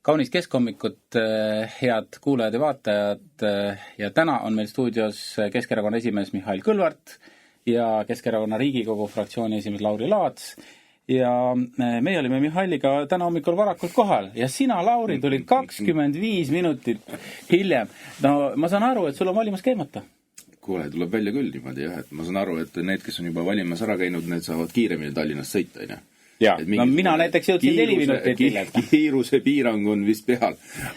Kaunis keskhommikut, head kuulajad ja vaatajad, ja täna on meil stuudios Keskerakonna esimees Mihhail Kõlvart ja Keskerakonna Riigikogu fraktsiooni esimees Lauri Laats. Ja me olime Mihhailiga täna hommikul varakult kohal ja sina, Lauri, tulid 25 minutit hiljem. No ma saan aru, et sul on valimas käimata. Kuule, tuleb välja küll niimoodi, jah, et ma saan aru, et need, kes on juba valimas ära käinud, need saavad kiiremini Tallinnast sõita, on. Ja, no mina näiteks jõudsin 4 minutit hiljem. Kiiruse piirang on vist peal,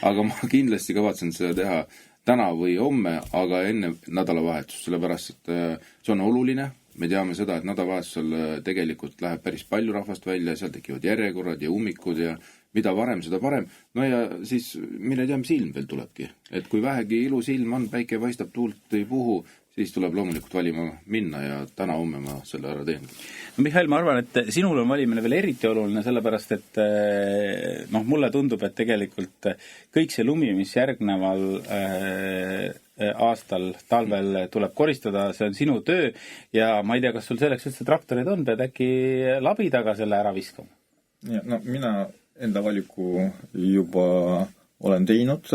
aga ma kindlasti kavatsen seda teha täna või homme, aga enne nädalavahetust, sellepärast, et see on oluline. Me teame seda, et nädalavahetusel tegelikult läheb päris palju rahvast välja, seal tekivad järjekorrad ja ummikud ja mida varem, seda parem. No ja siis, mille teame, ilm veel tulebki. Et kui vähegi ilus ilm on, päike paistab, tuult ei puhu, siis tuleb loomulikult valima minna ja täna homme ma selle ära teen. No Mihhail, ma arvan, et sinul on valimine veel eriti oluline, sellepärast, et mulle tundub, et tegelikult kõik see lumi, mis järgneval aastal, talvel tuleb koristada, see on sinu töö ja ma ei tea, kas sul selleks üldse traktorid on, pead äkki labidaga selle ära viskama? Ja, no mina enda valiku juba olen teinud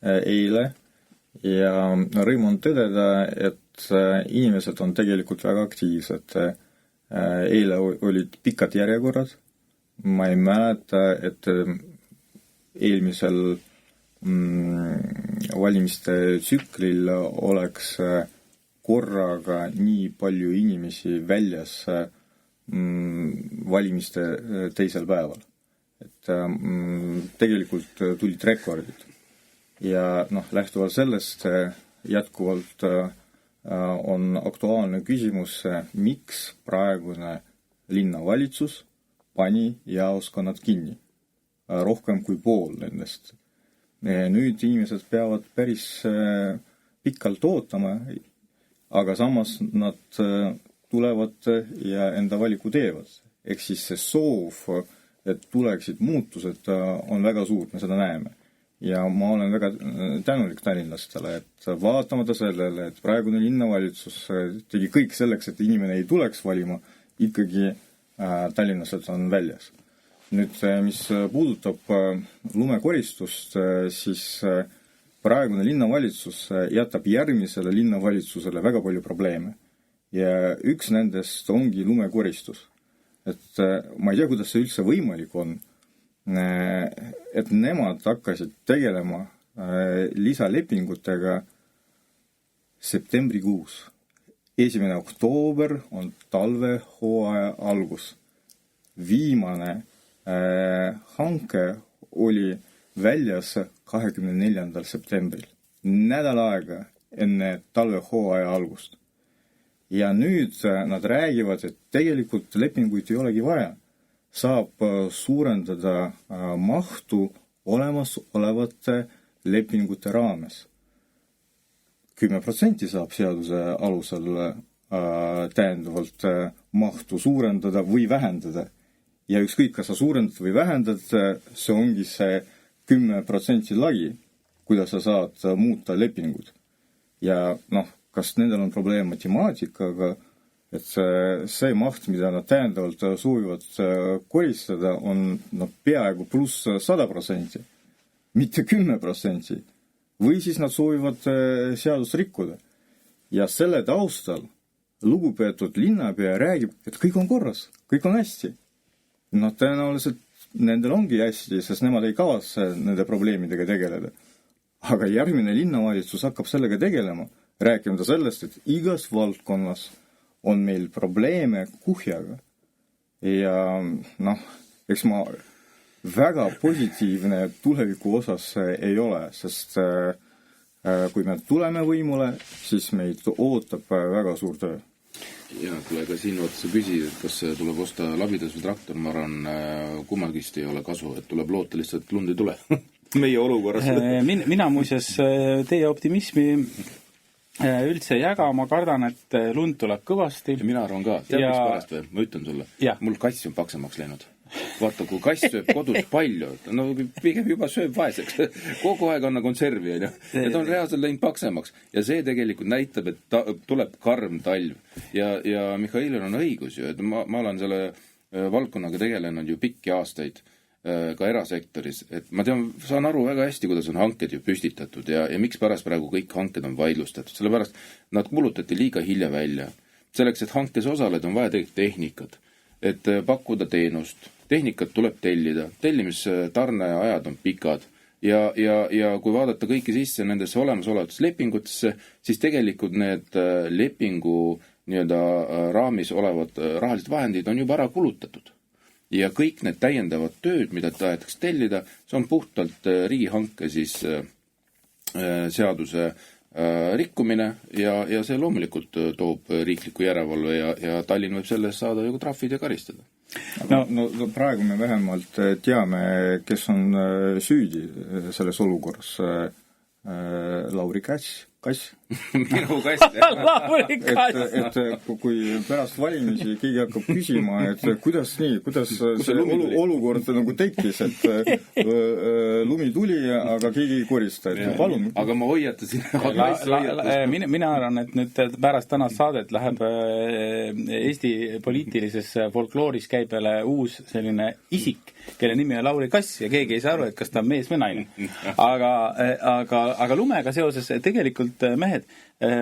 eile ja rõõm on tõdeda, et inimesed on tegelikult väga aktiivsed. Eile olid pikad järjekorrad. Ma ei mäleta, et eelmisel valimiste tsüklil oleks korraga nii palju inimesi väljas valimiste teisel päeval. Et tegelikult tulid rekordid. Ja lähtuvalt sellest jätkuvalt on aktuaalne küsimus, miks praegune linnavalitsus pani jaoskonnad kinni. Rohkem kui pool nendest. Nüüd inimesed peavad päris pikalt ootama, aga samas nad tulevad ja enda valiku teevad. Ehk siis see soov, et tuleksid muutused, on väga suur, me seda näeme. Ja ma olen väga tänulik tallinlastele, et vaatamata sellele, et praegune linnavalitsus tegi kõik selleks, et inimene ei tuleks valima, ikkagi tallinlased on väljas. Nüüd, mis puudutab lumekoristust, siis praegune linnavalitsus jätab järgmisele linnavalitsusele väga palju probleeme. Ja üks nendest ongi lumekoristus. Et ma ei tea, kuidas see üldse võimalik on, et nemad hakkasid tegelema lisalepingutega septembrikuus. 1. oktoober on talvehooaja algus. Viimane hanke oli väljas 24. septembril. Nädal aega enne talvehooaja algust. Ja nüüd nad räägivad, et tegelikult lepinguid ei olegi vaja. Saab suurendada mahtu olemasolevate lepingute raames. 10% saab seaduse alusel täiendavalt mahtu suurendada või vähendada. Ja ükskõik, kas sa suurendad või vähendad, see ongi see 10% lagi, kuidas sa saad muuta lepingud. Ja kas nendel on probleem matemaatikaga, et see maht, mida nad täiendavalt soovivad koristada, on peaaegu pluss 100%, mitte 10%. Või siis nad soovivad seadust rikkuda. Ja selle taustal lugupeetud linnapea räägib, et kõik on korras, kõik on hästi. Tõenäoliselt nendel ongi hästi, sest nemad ei kavatse nende probleemidega tegeleda. Aga järgmine linnavalitsus hakkab sellega tegelema, rääkimata sellest, et igas valdkonnas on meil probleeme kuhjaga. Ja eks ma väga positiivne tuleviku osas ei ole, sest kui me tuleme võimule, siis meid ootab väga suur töö. Ja, kuule, ka siin otsa küsid, et kas tuleb osta labidas või traktor, ma arvan, kummagist ei ole kasu, et tuleb loota lihtsalt lund ei tule meie olukorras. Mina muuseas teie optimismi üldse jaga, ma kardan, et lund tuleb kõvasti. Ja mina arvan ka, tead mis pärast või? Ma ütlen sulle, mul kass on paksemaks läinud. Vaata, kui kass sööb kodus palju, pigem juba sööb vaeseks. Kogu aeg on konservi, ja ta on reaalselt läinud paksemaks. Ja see tegelikult näitab, et tuleb karm talv. Ja Mihhailil on õigus ju, et ma olen selle valdkonnaga tegelenud ju pikki aastaid. ka erasektoris, et ma saan aru väga hästi, kuidas on hanked ju püstitatud ja miks pärast praegu kõik hanked on vaidlustatud, sellepärast nad kulutati liiga hilja välja. Selleks, et hankes osaleda, on vaja tegelikult tehnikat, et pakkuda teenust. Tehnikat tuleb tellida, tellimistarneajad on pikad ja kui vaadata kõiki sisse nendesse olemasolevatesse lepingutesse, siis tegelikult need lepingu nii-öelda raamis olevad rahalised vahendid on juba ära kulutatud. Ja kõik need täiendavad tööd, mida tahetakse tellida, see on puhtalt riigihanke siis seaduse rikkumine ja see loomulikult toob riikliku järelevalve ja Tallinn võib sellest saada ju trahvid ja karistada. No praegu me vähemalt teame, kes on süüdi selles olukorras. Lauri Kass. Minu kass. Lauri Kass. Et kui pärast valimisi keegi hakkab küsima, et kuidas see olukord nagu tekkis, et lumi tuli, aga keegi ei korista. Palun. Aga ma hoiatasin. Mina arvan, et nüüd pärast tänast saadet läheb Eesti poliitilises folklooris käibele uus selline isik, kelle nimi on Lauri Kass ja keegi ei saa aru, et kas ta on mees või naine. Aga lumega seoses tegelikult mehed,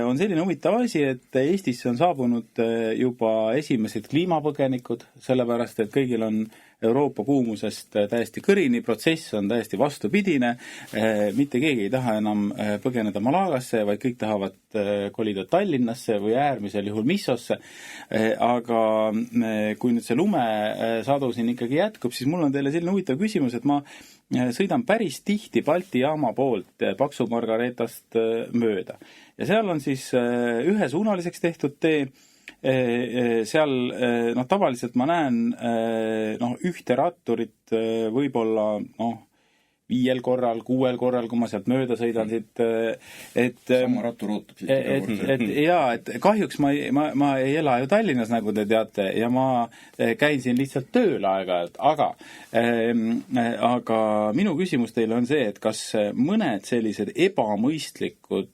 on selline huvitav asi, et Eestisse on saabunud juba esimesed kliimapõgenikud, sellepärast, et kõigil on Euroopa kuumusest täiesti kõrini, protsess on täiesti vastupidine, mitte keegi ei taha enam põgeneda Malagasse, vaid kõik tahavad kolida Tallinnasse või äärmisel juhul Missosse, aga kui nüüd see lumesadu siin ikkagi jätkub, siis mul on teile selline huvitav küsimus, et ma sõidan päris tihti Balti jaama poolt Paksu Margaretast mööda. Ja seal on siis ühesuunaliseks tehtud tee. Seal tavaliselt ma näen ühte ratturit võib-olla 5 korral, 6 korral, kui ma sealt mööda sõidan siit, sama rattur ootab siit. Et kahjuks ma ei ela ju Tallinnas, nagu te teate, ja ma käin siin lihtsalt tööl aeg-ajalt, aga minu küsimus teile on see, et kas mõned sellised ebamõistlikud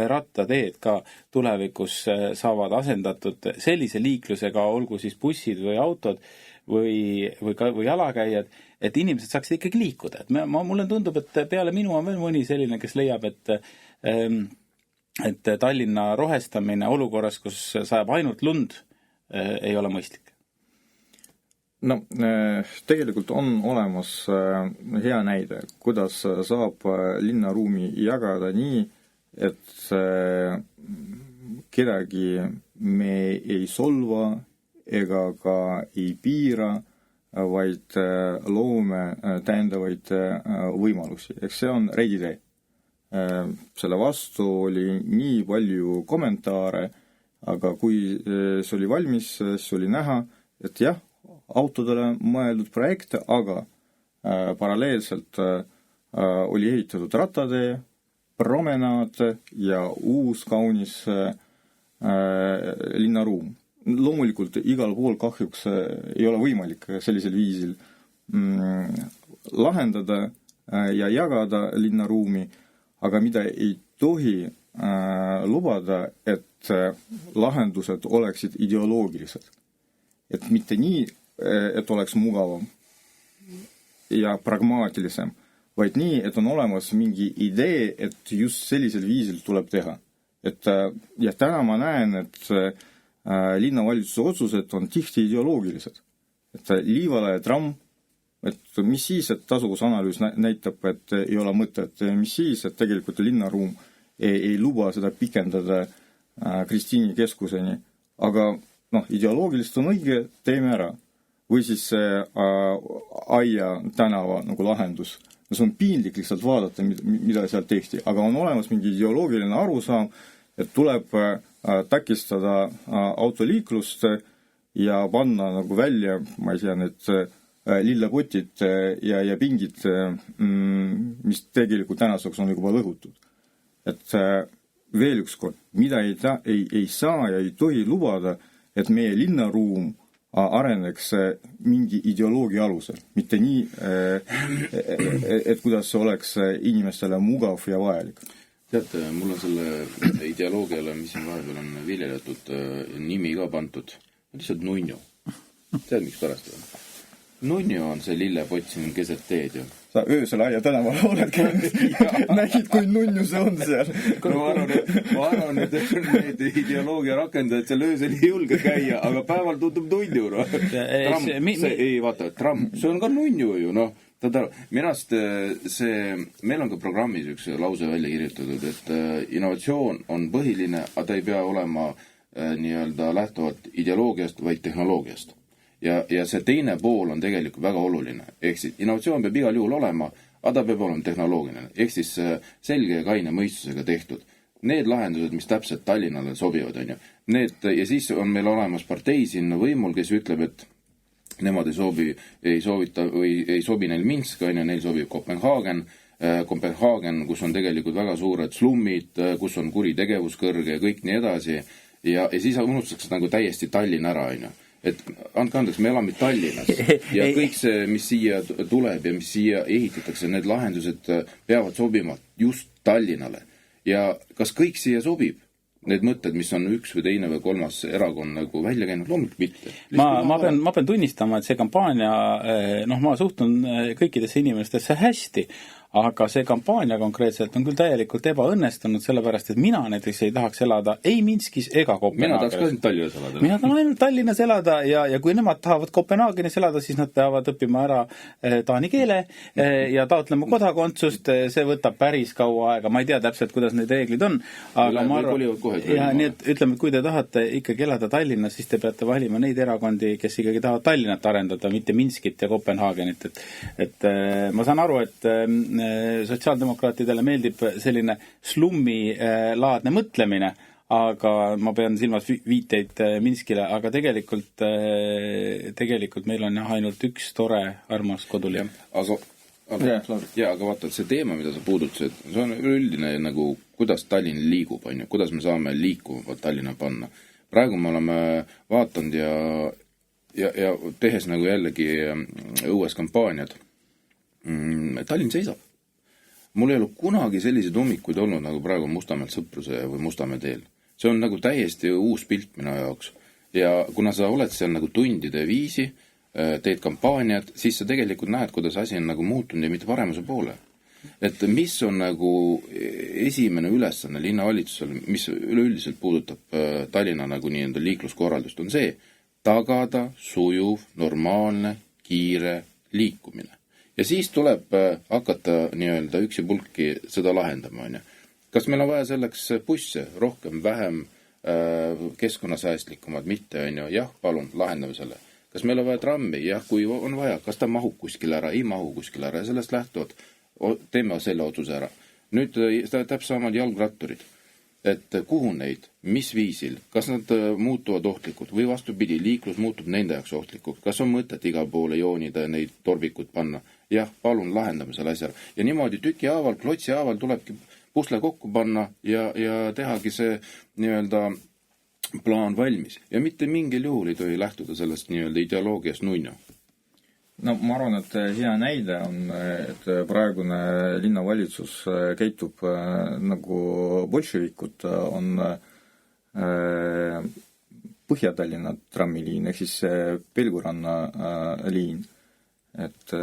rattateed ka tulevikus saavad asendatud sellise liiklusega, olgu siis bussid või autod või jalakäijad, et inimesed saaksid ikkagi liikuda. Et mulle tundub, et peale minu on veel mõni selline, kes leiab, et Tallinna rohestamine olukorras, kus sajab ainult lund, ei ole mõistlik. No, tegelikult on olemas hea näide, kuidas saab linnaruumi jagada nii, et kedagi me ei solva ega ka ei piira, vaid loome täiendavaid võimalusi. Eks see on reiditee. Selle vastu oli nii palju kommentaare, aga kui see oli valmis, siis oli näha, et jah, autodele mõeldud projekte, aga paralleelselt oli ehitatud rattatee, promenaad ja uus kaunis linnaruum. Loomulikult igal pool kahjuks ei ole võimalik sellisel viisil lahendada ja jagada linnaruumi, aga mida ei tohi lubada, et lahendused oleksid ideoloogilised. Et mitte nii, et oleks mugavam ja pragmaatilisem, vaid nii, et on olemas mingi idee, et just sellisel viisil tuleb teha. Ja täna ma näen, et linnavalitsuse otsused on tihti ideoloogilised. Et Liivale tramm, et mis siis, et tasuvusanalüüs näitab, et ei ole mõtet, mis siis, et tegelikult linnaruum ei luba seda pikendada Kristiini keskuseni, aga ideoloogiliselt on õige, teeme ära. Või siis Aia tänava nagu lahendus. See on piinlik lihtsalt vaadata, mida seal tehti, aga on olemas mingi ideoloogiline arusaam, et tuleb takistada autoliiklust ja panna nagu välja, ma ei tea, need lillepotid ja pingid, mis tegelikult tänaseks on juba lõhutud. Et veel üks kord, mida ei saa ja ei tohi lubada, et meie linnaruum areneks mingi ideoloogia alusel, mitte nii, et kuidas see oleks inimestele mugav ja vajalik. Teate, mul on selle ideoloogiale, mis siin vahepeal on viljeletud, nimi ka pantud, lihtsalt nunnu. Tead, miks pärast on? Nunju on see lillepott siin keset teed ju. Sa öösel Aia tänaval oled käinud, nägid, kui nunnu see on seal. No ma arvan, et need ideoloogia rakendajad seal öösel ei julge käia, aga päeval tundub nunju, noh. Tramm, see on ka nunju ju, noh. Minast meil on ka programmis üks lause välja kirjutatud, et innovatsioon on põhiline, aga ta ei pea olema nii-öelda lähtuvalt ideoloogiast, vaid tehnoloogiast. Ja see teine pool on tegelikult väga oluline. Ehk siis innovatsioon peab igal juhul olema, aga ta peab olema tehnoloogiline. Ehk siis selge ja kaine mõistusega tehtud. Need lahendused, mis täpselt Tallinnale sobivad, on ju. Ja siis on meil olemas partei sinna võimul, kes ütleb, et nemad ei sobi neil Minsk, on ju, neil sobib Kopenhaagen, kus on tegelikult väga suured slummid, kus on kuritegevus kõrge ja kõik nii edasi. Ja siis unustatakse nagu täiesti Tallinn ära, on ju. Et andke andeks, me elame Tallinnas ja kõik see, mis siia tuleb ja mis siia ehitatakse, need lahendused peavad sobima just Tallinnale. Ja kas kõik siia sobib? Need mõtted, mis on üks või teine või kolmas erakond nagu välja käinud, loomulikult mitte. Ma pean tunnistama, et see kampaania, ma suhtun kõikidesse inimestesse hästi, aga see kampaania konkreetselt on küll täielikult ebaõnnestunud, sellepärast, et mina näiteks ei tahaks elada ei Minskis ega Kopenhaagenis. Mina tahaks ka siin Tallinnas elada. Mina tahan ainult Tallinnas elada ja kui nemad tahavad Kopenhaagenis elada, siis nad peavad õppima ära taani keele ja taotlema kodakondsust, see võtab päris kaua aega. Ma ei tea täpselt, kuidas need reeglid on, aga ma arvan, nii et ütleme, kui te tahate ikkagi elada Tallinnas, siis te peate valima neid erakondi, kes ikkagi tahavad Tallinnat arendada, mitte Minskit ja Kopenhaagenit. Et ma saan aru, et sotsiaaldemokraatidele meeldib selline slummi laadne mõtlemine, aga ma pean silmas viiteid Minskile, aga tegelikult meil on ainult üks tore armas kodulinn. Aga vaata, see teema, mida sa puudutasid, see on üldine nagu, kuidas Tallinn liigub, on ju, kuidas me saame liikuva Tallinna panna. Praegu me oleme vaatanud ja tehes nagu jällegi õues kampaaniad, Tallinn seisab. Mul ei ole kunagi selliseid hommikuid olnud, nagu praegu Mustamäelt Sõpruse või Mustamäe teel. See on nagu täiesti uus pilt minu jaoks. Ja kuna sa oled seal nagu tundide viisi, teed kampaaniad, siis sa tegelikult näed, kuidas asi on nagu muutunud ja mitte paremuse poole. Et mis on nagu esimene ülesanne linnavalitsusel, mis üleüldiselt puudutab Tallinna nagu nii-enda liikluskorraldust, on see tagada sujuv, normaalne, kiire liikumine. Ja siis tuleb hakata nii-öelda üksi pulki seda lahendama, on ju. Kas meil on vaja selleks busse, rohkem, vähem, keskkonnasäästlikumad, mitte, on ju, jah, palun, lahendame selle. Kas meil on vaja trammi, jah, kui on vaja, kas ta mahub kuskil ära, ei mahu kuskil ära ja sellest lähtuvad, teeme selle otsuse ära. Nüüd täpselt samad jalgratturid, et kuhu neid, mis viisil, kas nad muutuvad ohtlikud või vastupidi, liiklus muutub nende jaoks ohtlikuks, kas on mõtet igal poole joonida ja neid torbikud panna, jah, palun lahendame selle asja. Ja niimoodi tüki haaval, klotsi haaval tulebki pusle kokku panna ja tehagi see nii-öelda plaan valmis. Ja mitte mingil juhul ei tohi lähtuda sellest nii-öelda ideoloogiast nunnu. No ma arvan, et hea näide on, et praegune linnavalitsus käitub nagu bolševikud, on Põhja-Tallinna trammiliin, ehk siis Pelguranna liin. Et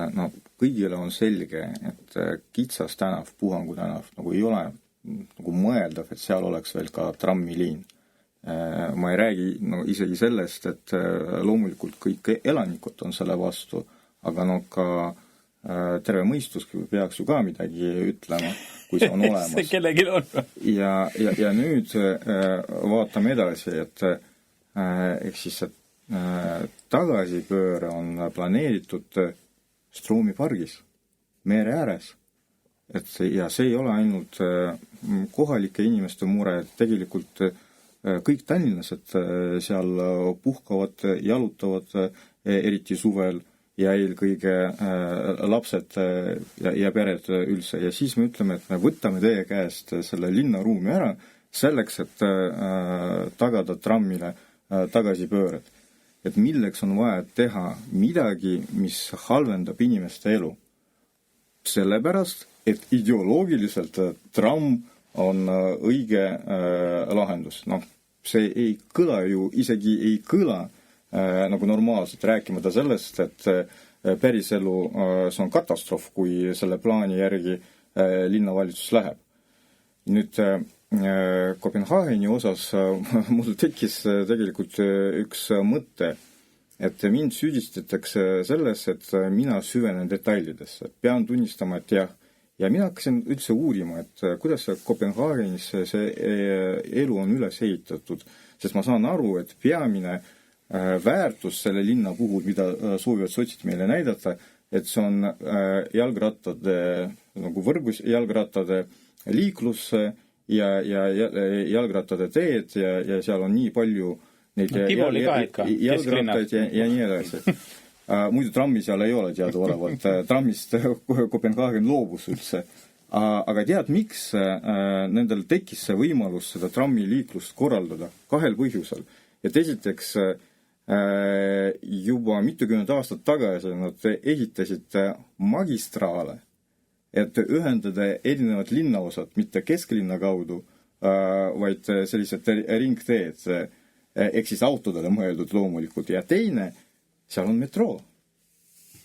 kõigile on selge, et Kitsas tänav, Puhangu tänav nagu ei ole nagu mõeldav, et seal oleks veel ka trammiliin. Ma ei räägi isegi sellest, et loomulikult kõik elanikud on selle vastu, aga ka terve mõistus peaks ju ka midagi ütlema, kui see on olemas. See kellelgi on. Ja nüüd vaatame edasi, et ehk siis tagasipööre on planeeritud Stroomi pargis, mere ääres. Ja see ei ole ainult kohalike inimeste mure, tegelikult kõik tallinlased seal puhkavad, jalutavad eriti suvel ja eelkõige lapsed ja pered üldse. Ja siis me ütleme, et me võtame teie käest selle linnaruumi ära selleks, et tagada trammile tagasipööred. Et milleks on vaja teha midagi, mis halvendab inimeste elu. Sellepärast, et ideoloogiliselt tramm on õige lahendus. See ei kõla ju, isegi ei kõla nagu normaalselt, rääkimata sellest, et päriselu, see on katastroof, kui selle plaani järgi linnavalitsus läheb. Nüüd Kopenhaageni osas mul tekkis tegelikult üks mõte, et mind süüdistatakse selles, et mina süvenen detailidesse. Pean tunnistama, et jah. Ja mina hakkasin üldse uurima, et kuidas Kopenhaagenis see elu on üles ehitatud, sest ma saan aru, et peamine väärtus selle linna puhul, mida soovivad sotsid meile näidata, et see on jalgrattade, nagu võrgus jalgrattade liiklus ja jalgrattade teed ja seal on nii palju neid jalgrattaid ja nii edasi. Muidu trammi seal ei ole teadaolevalt. Trammist Kopenhaagen loobus üldse. Aga tead, miks nendel tekkis see võimalus seda trammi liiklust korraldada? 2 põhjusel. Ja esiteks juba mitukümmend aastat tagasi nad ehitasid magistraale, et ühendada erinevad linnaosad, mitte kesklinna kaudu, vaid sellised ringteed, ehk siis autodele mõeldud loomulikult. Ja teine, seal on metroo.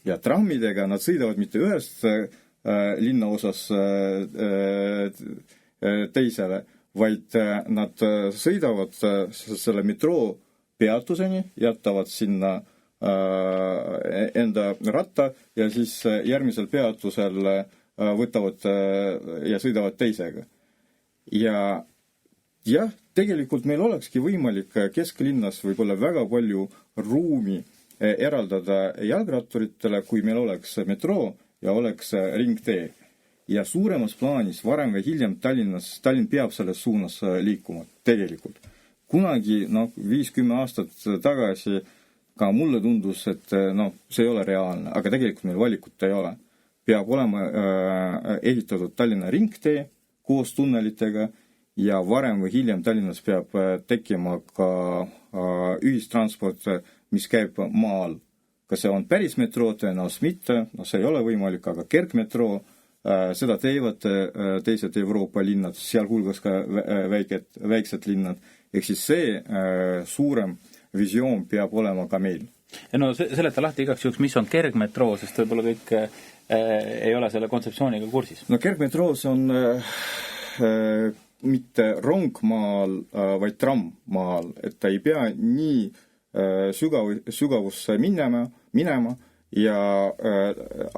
Ja trammidega nad sõidavad mitte ühest linnaosas teisele, vaid nad sõidavad selle metroo peatuseni, jätavad sinna enda ratta ja siis järgmisel peatusel võtavad ja sõidavad teisega. Ja jah, tegelikult meil olekski võimalik kesklinnas võib-olla väga palju ruumi eraldada jalgratturitele, kui meil oleks metroo ja oleks ringtee. Ja suuremas plaanis varem või hiljem Tallinn peab selles suunas liikuma tegelikult. Kunagi 5-10 aastat tagasi ka mulle tundus, et see ei ole reaalne, aga tegelikult meil valikut ei ole. Peab olema ehitatud Tallinna ringtee koos tunnelitega ja varem või hiljem Tallinnas peab tekkima ka ühistransport, mis käib maal. Kas see on päris metroo, tõenäoliselt mitte, see ei ole võimalik, aga kergmetroo, seda teevad teised Euroopa linnad, sealhulgas ka väiksed linnad. Ehk siis see suurem visioon peab olema ka meil. No seleta lahti igaks juhuks, mis on kergmetroo, sest võib-olla kõik ei ole selle kontseptsiooniga kursis. No kergmetroo see on mitte rong maal, vaid tramm maal, et ta ei pea nii sügavusse minema ja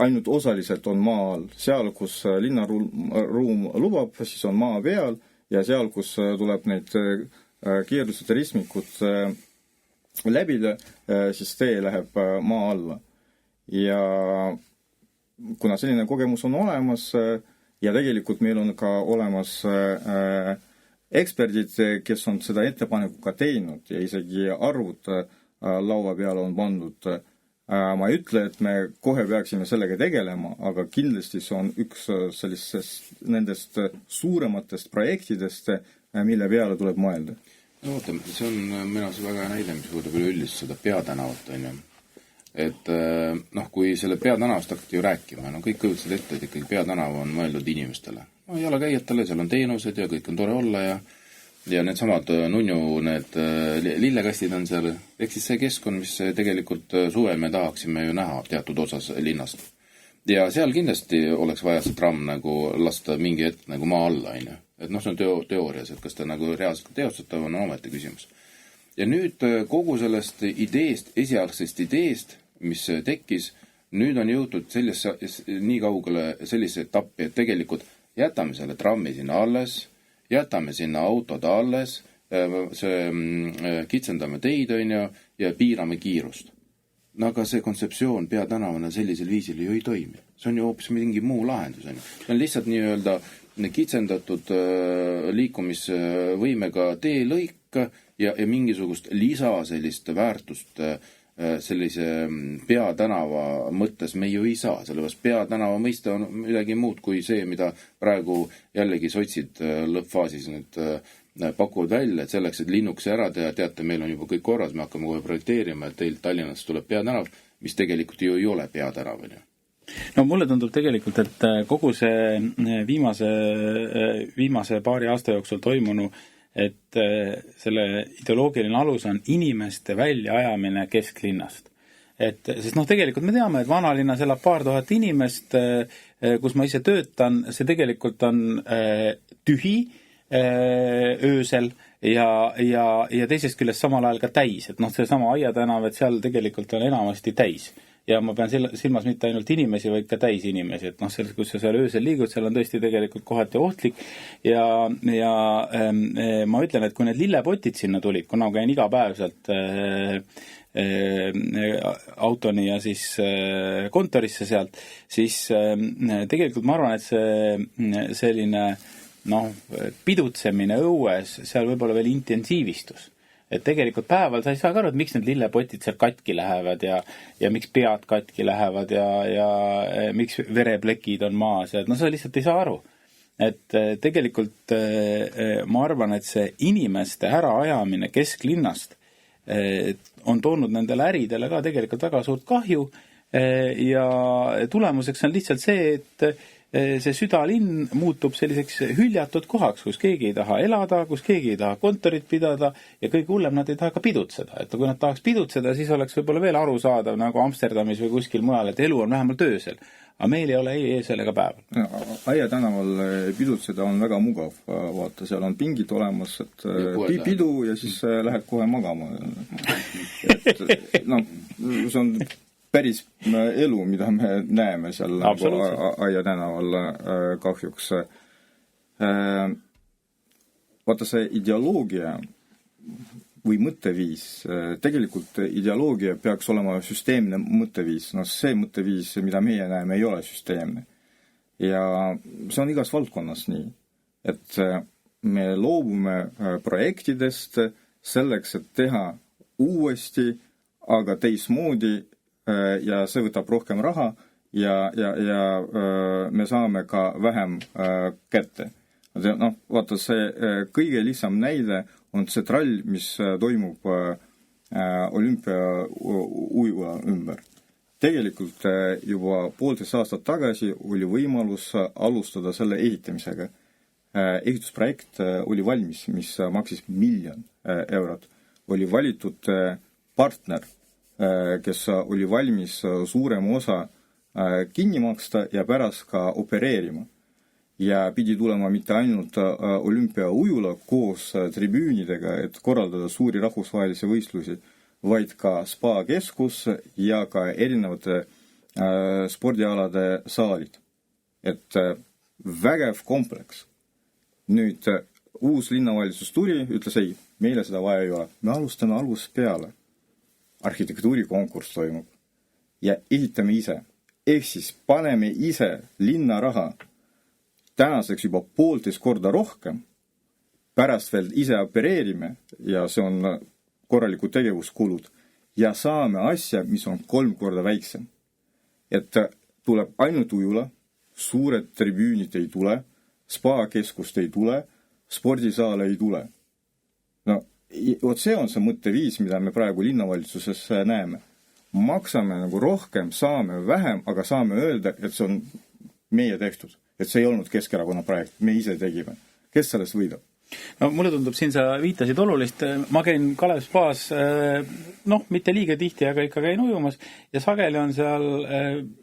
ainult osaliselt on maal. Seal, kus linnaruum lubab, siis on maa peal ja seal, kus tuleb neid keerulised ristmikud läbida, siis tee läheb maa alla. Ja kuna selline kogemus on olemas ja tegelikult meil on ka olemas eksperdid, kes on seda ettepaneku ka teinud ja isegi arvud laua peale on pandud. Ma ei ütle, et me kohe peaksime sellega tegelema, aga kindlasti see on üks sellisest nendest suurematest projektidest, mille peale tuleb mõelda. No vaata, see on minu arvates väga näide, mis puudutab üleüldist seda peatänavat, on ju. Et kui selle peatänavast hakati ju rääkima, kõik kujutasid ette, et ikkagi peatanav on mõeldud inimestele. Jalakäijatele, seal on teenused ja kõik on tore olla ja need samad nunnu, need lillekastid on seal. Ehk siis see keskkond, mis tegelikult suvel me tahaksime ju näha teatud osas linnast. Ja seal kindlasti oleks vaja see tramm nagu lasta mingi hetk nagu maa alla, on ju. Et see on teoorias, et kas ta nagu reaalselt teostatav on ometi küsimus. Ja nüüd kogu sellest ideest, esialgsest ideest, mis tekkis, nüüd on jõutud nii kaugele sellise etappi, et tegelikult jätame selle trammi sinna alles, jätame sinna autod alles, kitsendame teid, on ju, ja piirame kiirust. Aga see kontseptsioon peatänavana sellisel viisil ju ei toimi. See on ju hoopis mingi muu lahendus. See on lihtsalt nii-öelda kitsendatud liikumisvõimega teelõik ja mingisugust lisa sellist väärtust sellise peatänava mõttes me ju ei saa. Sellepärast peatänava mõiste on midagi muud kui see, mida praegu jällegi sotsid lõppfaasis nüüd pakuvad välja, et selleks, et linnukese ära teha, teate, meil on juba kõik korras, me hakkame kohe projekteerima, et teilt Tallinnast tuleb peatänav, mis tegelikult ju ei ole peatänav. No mulle tundub tegelikult, et kogu see viimase paari aasta jooksul toimunu, et selle ideoloogiline alus on inimeste väljaajamine kesklinnast. sest tegelikult me teame, et vanalinnas elab paar tuhat inimest, kus ma ise töötan, see tegelikult on tühi öösel ja teisest küljest samal ajal ka täis, et see sama Aia tänav, et seal tegelikult on enamasti täis. Ja ma pean silmas mitte ainult inimesi, vaid ka täis inimesi, et selles, kus sa seal öösel liigud, seal on tõesti tegelikult kohati ohtlik ja ma ütlen, et kui need lillepotid sinna tulid, kuna käin iga päev sealt autoni ja siis kontorisse sealt, siis tegelikult ma arvan, et see selline pidutsemine õues, seal võib-olla veel intensiivistus. Et tegelikult päeval sa ei saa ka aru, et miks need lillepotid seal katki lähevad ja miks pead katki lähevad ja miks vereplekid on maas ja sa lihtsalt ei saa aru. Et tegelikult ma arvan, et see inimeste äraajamine kesklinnast on toonud nendele äridele ka tegelikult väga suurt kahju ja tulemuseks on lihtsalt see, et see südalinn muutub selliseks hüljatud kohaks, kus keegi ei taha elada, kus keegi ei taha kontorit pidada ja kõige hullem nad ei taha ka pidutseda. Et kui nad tahaks pidutseda, siis oleks võib-olla veel arusaadav nagu Amsterdamis või kuskil mujal, et elu on vähemalt öösel. Aga meil ei ole ei eesel ega päeval. Aia tänaval pidutseda on väga mugav. Vaata, seal on pingid olemas, et pidu ja siis lähed kohe magama. See on päris elu, mida me näeme seal nagu Aia tänaval kahjuks. Vaata see ideoloogia või mõtteviis, tegelikult ideoloogia peaks olema süsteemne mõtteviis. See mõtteviis, mida meie näeme, ei ole süsteemne. Ja see on igas valdkonnas nii, et me loobume projektidest selleks, et teha uuesti, aga teismoodi ja see võtab rohkem raha ja me saame ka vähem kätte. Vaata, see kõige lihtsam näide on see trall, mis toimub olümpiaujula ümber. Tegelikult juba 1,5 aastat tagasi oli võimalus alustada selle ehitamisega. Ehitusprojekt oli valmis, mis maksis 1 miljon eurot. Oli valitud partner, kes oli valmis suurem osa kinni maksta ja pärast ka opereerima. Ja pidi tulema mitte ainult olümpiaujula koos tribüünidega, et korraldada suuri rahvusvahelisi võistlusi, vaid ka spa-keskus ja ka erinevate spordialade saalid. Et vägev kompleks. Nüüd uus linnavalitsus tuli, ütles ei, meile seda vaja ei ole. Me alustame algusest peale. Arhitektuurikonkurss toimub ja ehitame ise. Ehk siis paneme ise linna raha tänaseks juba 1,5 korda rohkem, pärast veel ise opereerime ja see on korralikud tegevuskulud ja saame asja, mis on 3 korda väiksem. Et tuleb ainult ujula, suured tribüünid ei tule, spa-keskust ei tule, spordisaale ei tule. See on see mõtteviis, mida me praegu linnavalitsuses näeme. Maksame nagu rohkem, saame vähem, aga saame öelda, et see on meie tehtud. Et see ei olnud Keskerakonna projekt, me ise tegime. Kes sellest võidab? Mulle tundub, siin sa viitasid olulist. Ma käin Kalev spaas, mitte liiga tihti, aga ikka käin ujumas ja sageli on seal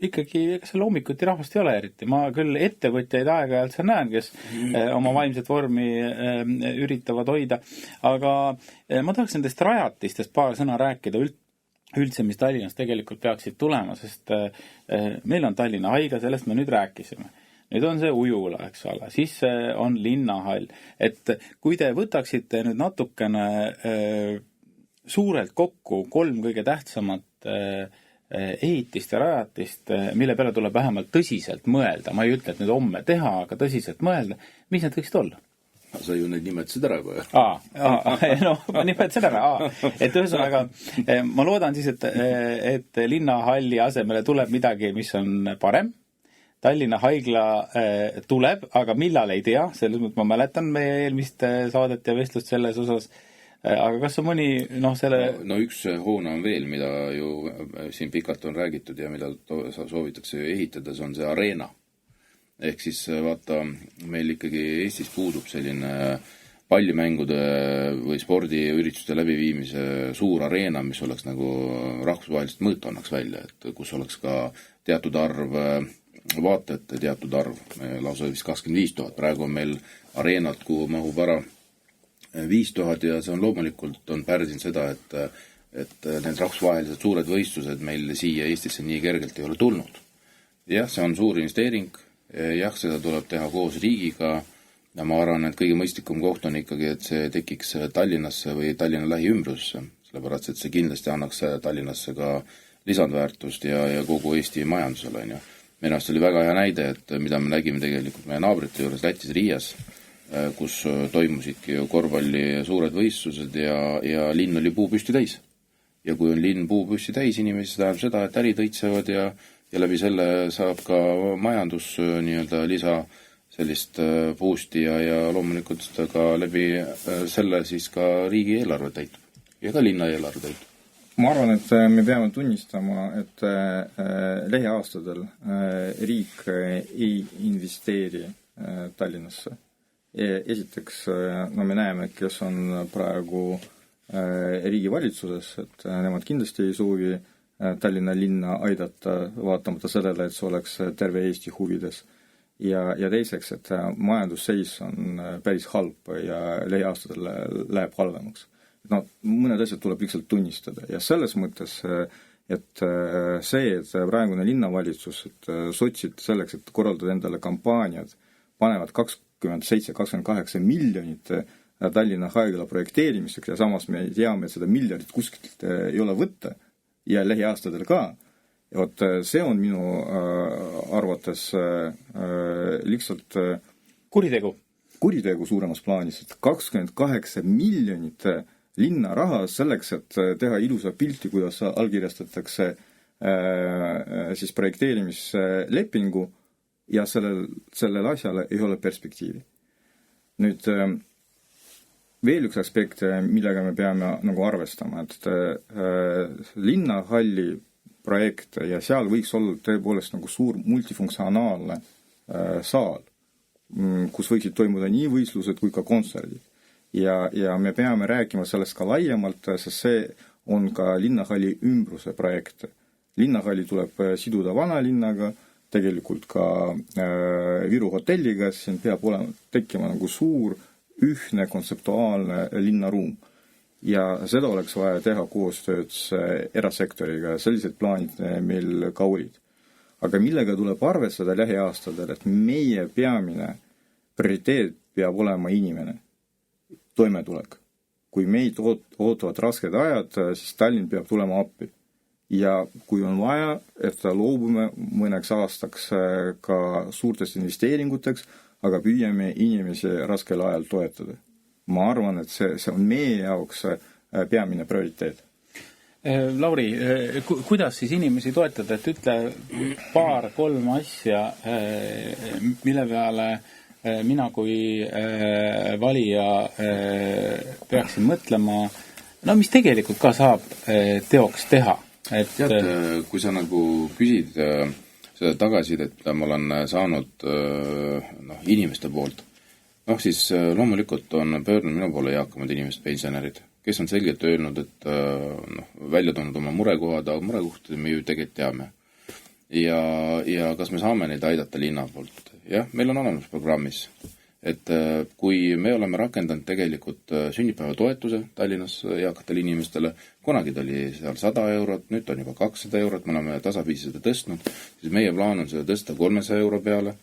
ikkagi, ega seal hommikuti rahvast ei ole eriti. Ma küll ettevõtjaid aeg-ajalt seal näen, kes oma vaimset vormi üritavad hoida, aga ma tahaks nendest rajatistest paar sõna rääkida üldse, mis Tallinnas tegelikult peaksid tulema, sest meil on Tallinna Haigla, sellest me nüüd rääkisime. Nüüd on see ujula, eks ole, siis on linnahall. Et kui te võtaksite nüüd natukene suurelt kokku 3 kõige tähtsamat ehitist ja rajatist, mille peale tuleb vähemalt tõsiselt mõelda, ma ei ütle, et nüüd homme teha, aga tõsiselt mõelda, mis need võiksid olla? Sa ju neid nimetasid ära kohe. Ma nimetasid ära. Et ühesõnaga, ma loodan siis, et linnahalli asemele tuleb midagi, mis on parem. Tallinna Haigla tuleb, aga millal ei tea, selles mõttes ma mäletan meie eelmist saadet ja vestlust selles osas, aga kas on mõni selle... üks hoone on veel, mida ju siin pikalt on räägitud ja mida soovitakse ehitada, see on see areena. Ehk siis vaata, meil ikkagi Eestis puudub selline pallimängude või spordiürituste läbiviimise suur areena, mis oleks nagu rahvusvahelist mõõtu annaks välja, et kus oleks ka teatud arv vaatajate, teatud arv, lausa vist 25 000, praegu on meil areenad, kuhu mahub ära 5000 ja see on loomulikult on pärsinud seda, et need rahvusvahelised suured võistlused meil siia Eestisse nii kergelt ei ole tulnud. Jah, see on suur investeering, jah, seda tuleb teha koos riigiga ja ma arvan, et kõige mõistlikum koht on ikkagi, et see tekiks Tallinnasse või Tallinna lähiümbrusse, sellepärast, et see kindlasti annaks Tallinnasse ka lisandväärtust ja kogu Eesti majandusele. Minu arust oli väga hea näide, et mida me nägime tegelikult meie naabrite juures Lätis Riias, kus toimusidki korvpalli suured võistlused ja linn oli puupüsti täis. Ja kui on linn puupüsti täis inimesi, see tähendab seda, et ärid õitsevad ja läbi selle saab ka majandus nii-öelda lisa sellist boosti ja loomulikult ka läbi selle siis ka riigi eelarve täitub ja ka linna eelarve täitub. Ma arvan, et me peame tunnistama, et lähiaastadel riik ei investeeri Tallinnasse. Esiteks, me näeme, kes on praegu riigi valitsuses, et nemad kindlasti ei soovi Tallinna linna aidata, vaatamata sellele, et see oleks terve Eesti huvides. Ja teiseks, et majandusseis on päris halb ja lähiaastatel läheb halvemaks. Mõned asjad tuleb lihtsalt tunnistada ja selles mõttes, et see, et praegune linnavalitsus, et sotsid selleks, et korraldada endale kampaaniad, panevad 27-28 miljonit Tallinna haigla projekteerimiseks ja samas me teame, et seda miljardit kuskilt ei ole võtta ja lähiaastatel ka. Ja vot see on minu arvates lihtsalt kuritegu suuremas plaanis, et 28 miljonit linna raha selleks, et teha ilusa pilti, kuidas allkirjastatakse siis projekteerimislepingu ja sellel asjale ei ole perspektiivi. Nüüd veel üks aspekt, millega me peame nagu arvestama, et linnahalli projekt ja seal võiks olla tõepoolest nagu suur multifunktsionaalne saal, kus võiksid toimuda nii võistlused kui ka kontserdid. Ja me peame rääkima sellest ka laiemalt, sest see on ka linnahalli ümbruse projekt. Linnahalli tuleb siduda vanalinnaga, tegelikult ka Viru hotelliga, siin peab olema tekkima nagu suur, ühne, kontseptuaalne linnaruum. Ja seda oleks vaja teha koostööd erasektoriga, sellised plaanid meil ka olid. Aga millega tuleb arvestada lähiaastadel, et meie peamine prioriteet peab olema inimene, toimetulek. Kui meid ootavad rasked ajad, siis Tallinn peab tulema appi. Ja kui on vaja, et loobume mõneks aastaks ka suurtest investeeringuteks, aga püüame inimesi raskel ajal toetada. Ma arvan, et see on meie jaoks peamine prioriteet. Lauri, kuidas siis inimesi toetada, et ütle 2-3 asja, mille peale mina kui valija peaksin mõtlema, mis tegelikult ka saab teoks teha? Tead, kui sa nagu küsid seda tagasisidet, mida ma olen saanud inimeste poolt, siis loomulikult on pöördunud minu poole eakamad inimesed, pensionärid, kes on selgelt öelnud, et välja toonud oma murekohad, aga murekohtade me ju tegelikult teame. Ja kas me saame neid aidata linna poolt? Jah, meil on olemas programmis, et kui me oleme rakendanud tegelikult sünnipäeva toetuse Tallinnas eakatele inimestele, kunagi ta oli seal 100 eurot, nüüd on juba 200 eurot, me oleme tasapiisi seda tõstnud, siis meie plaan on seda tõsta 300 euro peale.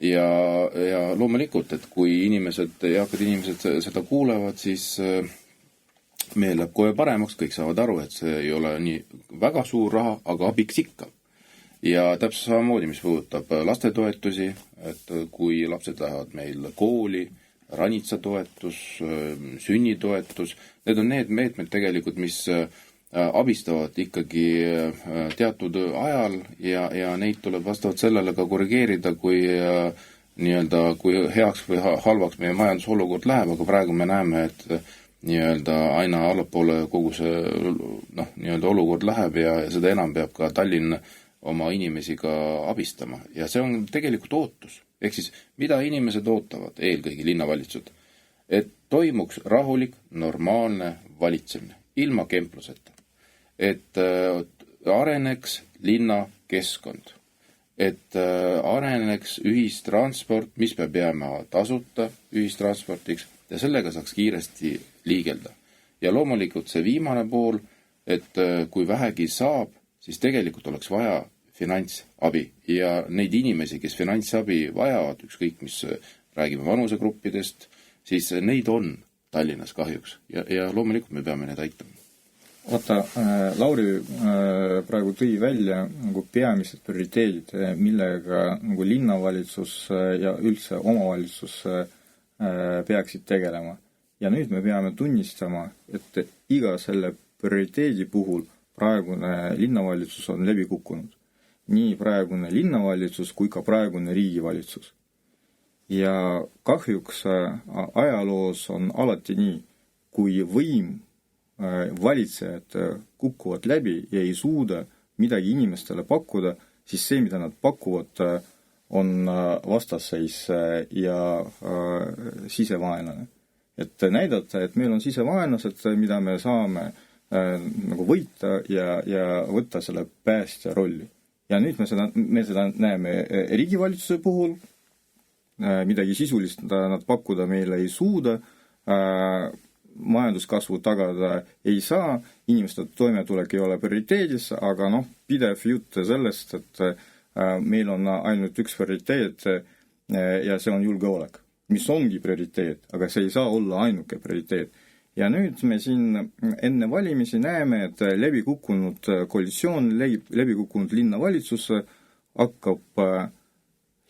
Ja loomulikult, et kui eakad inimesed seda kuulevad, siis meil läheb kohe paremaks, kõik saavad aru, et see ei ole nii väga suur raha, aga abiks ikka. Ja täpselt samamoodi, mis puudutab lastetoetusi, et kui lapsed lähevad meil kooli, ranitsatoetus, sünnitoetus, need on need meetmed tegelikult, mis abistavad ikkagi teatud ajal ja neid tuleb vastavalt sellele ka korrigeerida, kui kui heaks või halvaks meie majandusolukord läheb, aga praegu me näeme, et aina allapoole kogu see olukord läheb ja seda enam peab ka Tallinn oma inimesi ka abistama. Ja see on tegelikult ootus. Ehk siis, mida inimesed ootavad, eelkõige linnavalitsused? et toimuks rahulik, normaalne valitsemine, ilma kempluseta. Et areneks linnakeskkond, et areneks ühistransport, mis peab jääma tasuta ühistransportiks ja sellega saaks kiiresti liigelda. Ja loomulikult see viimane pool, et kui vähegi saab, siis tegelikult oleks vaja finantsabi ja neid inimesi, kes finantsabi vajavad, ükskõik mis räägime vanusegruppidest, siis neid on Tallinnas kahjuks ja loomulikult me peame need aitama. Vaata, Lauri praegu tõi välja nagu peamised prioriteedid, millega nagu linnavalitsus ja üldse omavalitsus peaksid tegelema. Ja nüüd me peame tunnistama, et iga selle prioriteedi puhul praegune linnavalitsus on läbi kukkunud. Nii praegune linnavalitsus kui ka praegune riigivalitsus. Ja kahjuks ajaloos on alati nii, kui võim valitsejad kukuvad läbi ja ei suuda midagi inimestele pakkuda, siis see, mida nad pakuvad, on vastasseis ja sisevaenlane. Et näidata, et meil on sisevaenlased, mida me saame nagu võita ja võtta selle päästja rolli. Ja nüüd me seda näeme riigivalitsuse puhul, midagi sisulist nad pakkuda meile ei suuda, majanduskasvu tagada ei saa, inimeste toimetulek ei ole prioriteedis, aga pidev jutt sellest, et meil on ainult üks prioriteet ja see on julgeolek, mis ongi prioriteet, aga see ei saa olla ainuke prioriteet. Ja nüüd me siin enne valimisi näeme, et läbi kukkunud koalitsioon, läbi kukkunud linnavalitsus hakkab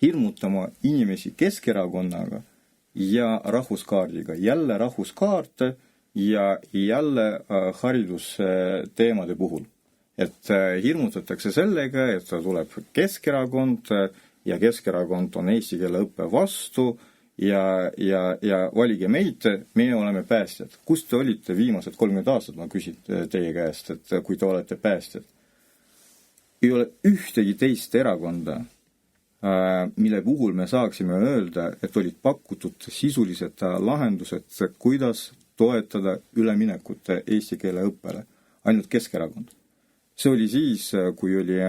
hirmutama inimesi Keskerakonnaga ja rahvuskaardiga. Jälle rahvuskaart ja jälle haridusteemade puhul. Et hirmutatakse sellega, et tuleb Keskerakond ja Keskerakond on eesti keele õppe vastu ja valige meid, meie oleme päästjad. Kus te olite viimased 30 aastat, ma küsin teie käest, et kui te olete päästjad? Ei ole ühtegi teist erakonda, mille puhul me saaksime öelda, et olid pakutud sisulised lahendused, kuidas toetada üleminekut eesti keele õppele. Ainult Keskerakond. See oli siis, kui oli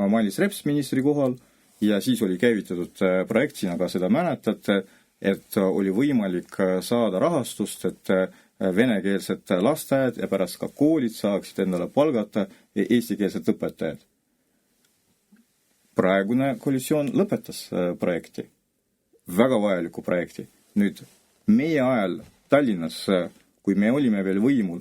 Mailis Reps ministri kohal ja siis oli käivitatud projekt, sina ka seda mäletate, et oli võimalik saada rahastust, et venekeelsed lasteaed ja pärast ka koolid saaksid endale palgata eestikeelsed õpetajad. Praegune koalitsioon lõpetas projekti, väga vajaliku projekti. Nüüd meie ajal Tallinnas, kui me olime veel võimul,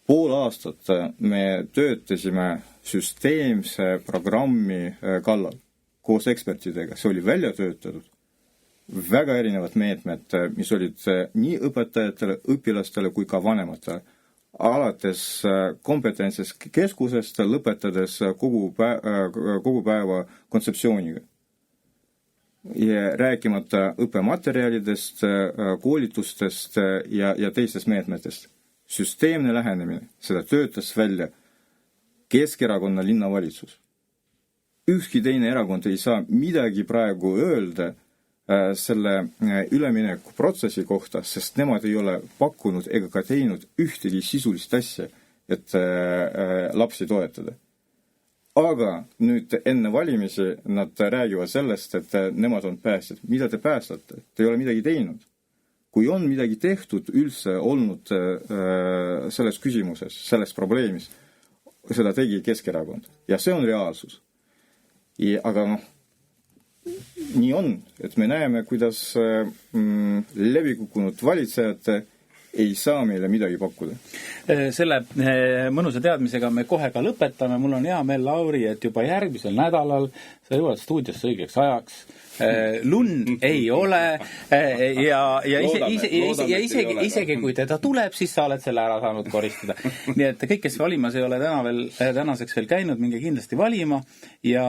pool aastat me töötasime süsteemse programmi kallal koos ekspertidega. See oli välja töötatud. Väga erinevad meetmed, mis olid nii õpetajatele, õpilastele kui ka vanematele. Alates kompetentsest keskusest lõpetades kogu päeva kontseptsiooniga. Ja rääkimata õppematerjalidest, koolitustest ja teistest meetmetest. Süsteemne lähenemine, seda töötas välja Keskerakonna linnavalitsus. Ükski teine erakond ei saa midagi praegu öelda selle ülemineku protsessi kohta, sest nemad ei ole pakkunud ega ka teinud ühtegi sisulist asja, et lapsi toetada. Aga nüüd enne valimisi nad räägivad sellest, et nemad on päästjad. Mida te päästate? Te ei ole midagi teinud. Kui on midagi tehtud üldse olnud selles küsimuses, selles probleemis, seda tegi Keskerakond. Ja see on reaalsus. Aga nii on, et me näeme, kuidas läbikukkunud valitsejad ei saa meile midagi pakkuda. Selle mõnusa teadmisega me kohe ka lõpetame. Mul on hea meel, Lauri, et juba järgmisel nädalal sa jõuad stuudiosse õigeks ajaks. Lund ei ole ja isegi kui teda tuleb, siis sa oled selle ära saanud koristada. Nii et kõik, kes valimas ei ole tänaseks veel käinud, minge kindlasti valima ja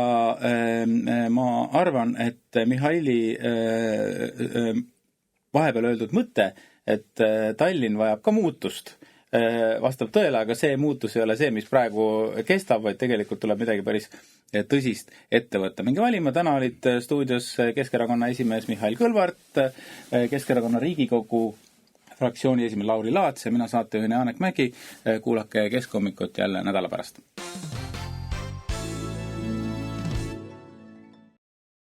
ma arvan, et Mihhaili vahepeal öeldud mõte, et Tallinn vajab ka muutust, vastab tõele, aga see muutus ei ole see, mis praegu kestab, vaid tegelikult tuleb midagi päris tõsist ette võtta. Minge valima, täna olid stuudios Keskerakonna esimees Mihhail Kõlvart, Keskerakonna Riigikogu fraktsiooni esimees Lauri Laats ja mina saatejuhina Janek Mägi. Kuulake Keskhommikut jälle nädala pärast.